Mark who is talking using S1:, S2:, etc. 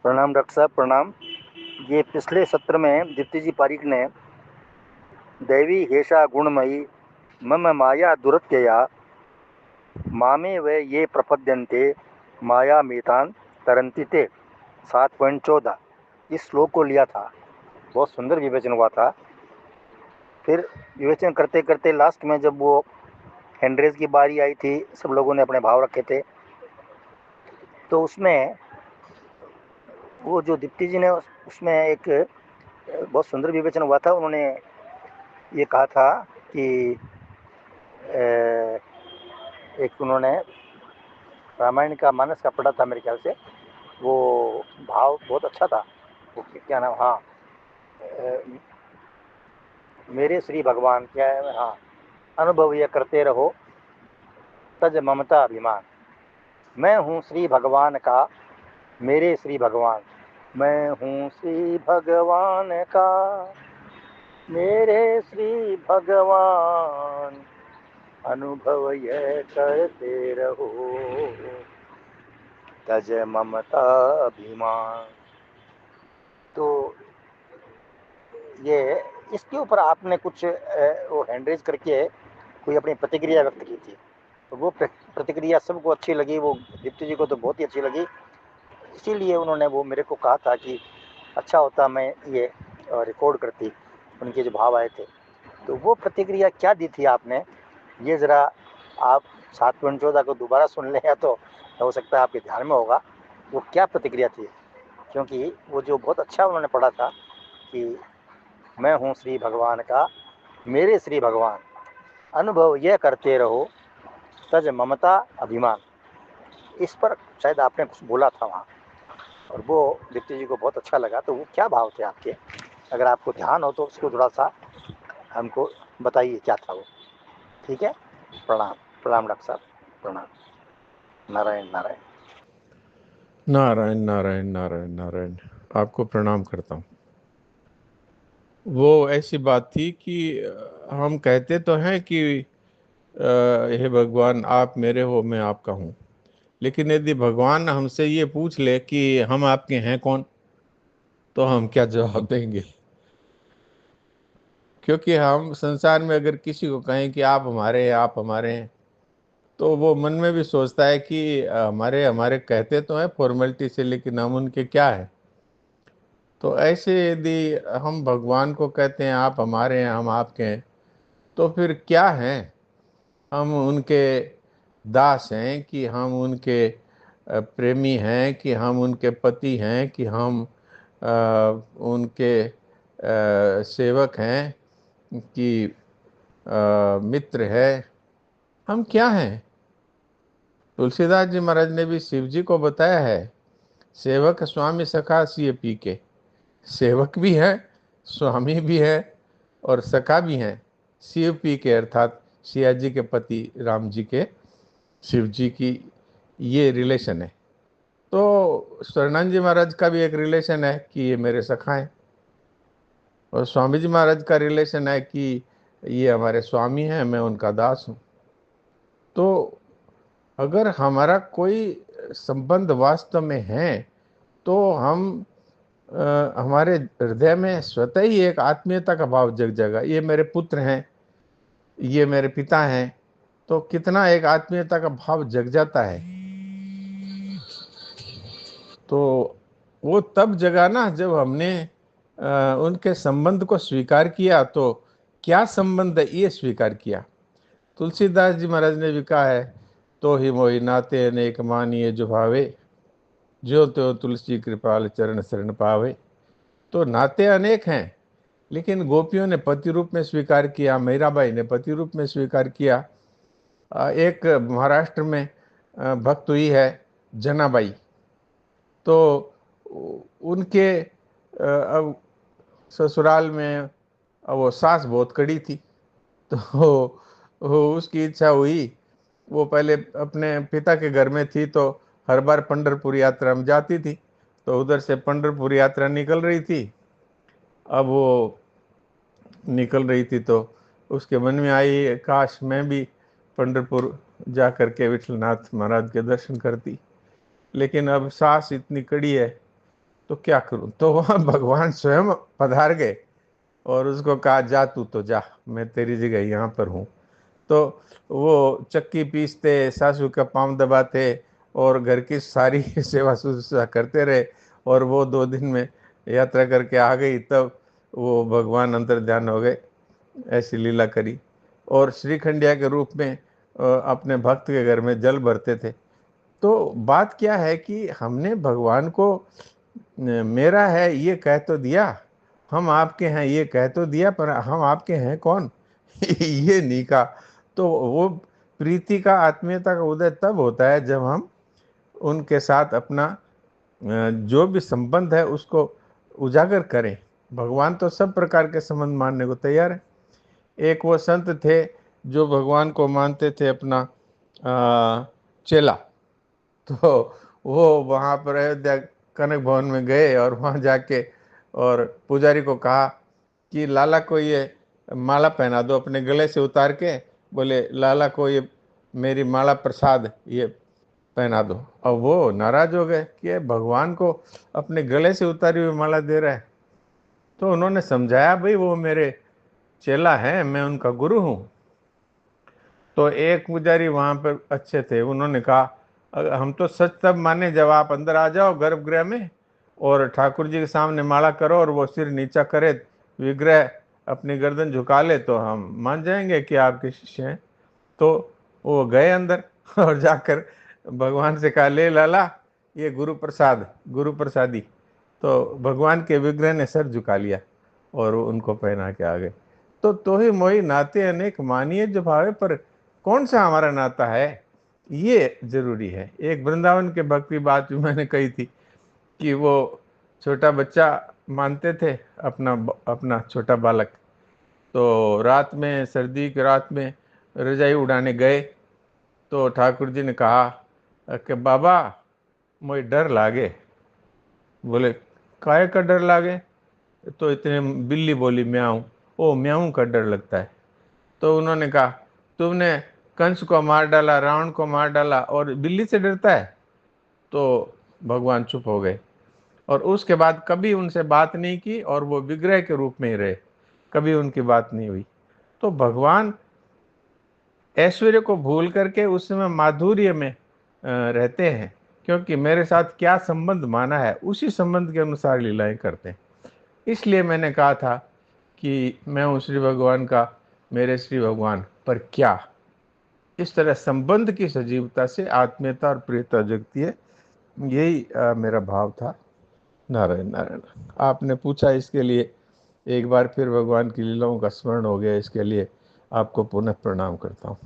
S1: प्रणाम डॉक्टर साहब, प्रणाम। ये पिछले सत्र में दीप्ति जी पारीक ने दैवी हेषा गुणमयी मम माया दुरत्यया मामे वे ये प्रपद्यन्ते माया मेतान तरंती ते 7.14 इस श्लोक को लिया था। बहुत सुंदर विवेचन हुआ था। फिर विवेचन करते करते लास्ट में जब वो हैंड्रेज की बारी आई थी, सब लोगों ने अपने भाव रखे थे, तो उसमें वो जो दीप्ति जी ने उसमें एक बहुत सुंदर विवेचन हुआ था। उन्होंने ये कहा था कि एक उन्होंने रामायण का मानस का पढ़ा था मेरे ख्याल से, वो भाव बहुत अच्छा था। वो क्या नाम, हाँ, मेरे श्री भगवान क्या है, हाँ, अनुभव ये करते रहो तज ममता अभिमान। मैं हूँ श्री भगवान का, मेरे श्री भगवान। मैं हूँ श्री भगवान का, मेरे श्री भगवान। अनुभव यह करते रहो तज ममता अभिमान। तो ये इसके ऊपर आपने कुछ वो हैंडरेज करके कोई अपनी प्रतिक्रिया व्यक्त की थी, तो वो प्रतिक्रिया सबको अच्छी लगी। वो दीप्ति जी को तो बहुत ही अच्छी लगी, इसीलिए उन्होंने वो मेरे को कहा था कि अच्छा होता मैं ये रिकॉर्ड करती उनके जो भाव आए थे। तो वो प्रतिक्रिया क्या दी थी आपने, ये ज़रा आप 7.14 को दोबारा सुन लें, या तो हो सकता है आपके ध्यान में होगा वो क्या प्रतिक्रिया थी। क्योंकि वो जो बहुत अच्छा उन्होंने पढ़ा था कि मैं हूँ श्री भगवान का, मेरे श्री भगवान। अनुभव यह करते रहो तज ममता अभिमान। इस पर शायद आपने कुछ बोला था वहाँ, और वो दीप्ति जी को बहुत अच्छा लगा। तो वो क्या भाव थे आपके, अगर आपको ध्यान हो तो उसको थोड़ा सा हमको बताइए क्या था वो। ठीक है, प्रणाम। प्रणाम डॉक्टर साहब, प्रणाम। नारायण नारायण।
S2: नारायण नारायण नारायण नारायण। आपको प्रणाम करता हूँ। वो ऐसी बात थी कि हम कहते तो हैं कि हे भगवान आप मेरे हो मैं आपका हूँ, लेकिन यदि भगवान हमसे ये पूछ ले कि हम आपके हैं कौन, तो हम क्या जवाब देंगे? क्योंकि हम संसार में अगर किसी को कहें कि आप हमारे हैं, आप हमारे हैं, तो वो मन में भी सोचता है कि हमारे हमारे कहते तो हैं फॉर्मेलिटी से, लेकिन हम उनके क्या है। तो ऐसे यदि हम भगवान को कहते हैं आप हमारे हैं, हम आपके हैं, तो फिर क्या हैं? हम उनके दास हैं कि हम उनके प्रेमी हैं, कि हम उनके पति हैं, कि हम उनके सेवक हैं, कि मित्र है? हम क्या हैं? तुलसीदास जी महाराज ने भी शिव जी को बताया है, सेवक स्वामी सखा सिय पी के। सेवक भी है, स्वामी भी है, और सखा भी हैं शिव पी के, अर्थात सिया जी के पति राम जी के, शिव जी की ये रिलेशन है। तो शरणानंद जी महाराज का भी एक रिलेशन है कि ये मेरे सखा हैं, और स्वामी जी महाराज का रिलेशन है कि ये हमारे स्वामी हैं, मैं उनका दास हूँ। तो अगर हमारा कोई संबंध वास्तव में है, तो हम हमारे हृदय में स्वतः ही एक आत्मीयता का भाव जग जाएगा। ये मेरे पुत्र हैं, ये मेरे पिता हैं, तो कितना एक आत्मीयता का भाव जग जाता है। तो वो तब जगा ना जब हमने उनके संबंध को स्वीकार किया। तो क्या संबंध है ये स्वीकार किया। तुलसीदास जी महाराज ने भी कहा है, तो ही मोहि नाते अनेक मानिए जो भावे, जो तो तुलसी कृपाल चरण शरण पावे। तो नाते अनेक हैं, लेकिन गोपियों ने पति रूप में स्वीकार किया, मीराबाई ने पति रूप में स्वीकार किया। एक महाराष्ट्र में भक्त हुई है जनाबाई, तो उनके अब ससुराल में वो सास बहुत कड़ी थी। तो उसकी इच्छा हुई, वो पहले अपने पिता के घर में थी, तो हर बार पंढरपुर यात्रा में जाती थी। तो उधर से पंढरपुर यात्रा निकल रही थी। अब वो निकल रही थी तो उसके मन में आई, काश मैं भी पंढरपुर जा कर के विठलनाथ महाराज के दर्शन करती। लेकिन अब सास इतनी कड़ी है तो क्या करूं? तो वहां भगवान स्वयं पधार गए और उसको कहा, जा तू तो जा, मैं तेरी जगह यहाँ पर हूँ। तो वो चक्की पीसते, सासू का पाँव दबाते और घर की सारी सेवा शुश्रूषा करते रहे। और वो 2 दिन में यात्रा करके आ गई, तब वो भगवान अंतर ध्यान हो गए। ऐसी लीला करी। और श्रीखंडिया के रूप में अपने भक्त के घर में जल भरते थे। तो बात क्या है कि हमने भगवान को मेरा है ये कह तो दिया, हम आपके हैं ये कह तो दिया, पर हम आपके हैं कौन? ये नहीं कहा। तो वो प्रीति का, आत्मीयता का उदय तब होता है जब हम उनके साथ अपना जो भी संबंध है उसको उजागर करें। भगवान तो सब प्रकार के संबंध मानने को तैयार है। एक वो संत थे जो भगवान को मानते थे अपना चेला। तो वो वहाँ पर अयोध्या कनक भवन में गए और वहाँ जाके और पुजारी को कहा कि लाला को ये माला पहना दो, अपने गले से उतार के बोले, लाला को ये मेरी माला प्रसाद ये पहना दो। अब वो नाराज हो गए कि भगवान को अपने गले से उतारी हुई माला दे रहा है। तो उन्होंने समझाया, भाई वो मेरे चेला है, मैं उनका गुरु हूँ। तो एक पुजारी वहां पर अच्छे थे, उन्होंने कहा, हम तो सच तब माने जब आप अंदर आ जाओ गर्भगृह में और ठाकुर जी के सामने माला करो और वो सिर नीचा करे, विग्रह अपनी गर्दन झुका ले, तो हम मान जाएंगे कि आपके शिष्य हैं। तो वो गए अंदर और जाकर भगवान से कहा, ले लाला ये गुरु प्रसाद, गुरु प्रसादी। तो भगवान के विग्रह ने सर झुका लिया और उनको पहना के आ गए। तो ही मोही नाते अनेक मानिए जो भावे, पर कौन सा हमारा नाता है ये जरूरी है। एक वृंदावन के भक्त की बात भी मैंने कही थी कि वो छोटा बच्चा मानते थे, अपना अपना छोटा बालक। तो रात में, सर्दी की रात में रजाई उड़ाने गए तो ठाकुर जी ने कहा कि बाबा मुझे डर लागे। बोले, काहे का डर लागे? तो इतने बिल्ली बोली, म्याऊं। ओ म्याऊं का डर लगता है। तो उन्होंने कहा, तुमने कंस को मार डाला, रावण को मार डाला और बिल्ली से डरता है? तो भगवान चुप हो गए और उसके बाद कभी उनसे बात नहीं की और वो विग्रह के रूप में ही रहे, कभी उनकी बात नहीं हुई। तो भगवान ऐश्वर्य को भूल करके उस समय माधुर्य में रहते हैं, क्योंकि मेरे साथ क्या संबंध माना है उसी संबंध के अनुसार लीलाएं करते हैं। इसलिए मैंने कहा था कि मैं हूँ श्री भगवान का, मेरे श्री भगवान पर क्या। इस तरह संबंध की सजीवता से आत्मीयता और प्रियता जगती है। यही मेरा भाव था। नारायण नारायण। आपने पूछा, इसके लिए एक बार फिर भगवान की लीलाओं का स्मरण हो गया, इसके लिए आपको पुनः प्रणाम करता हूँ।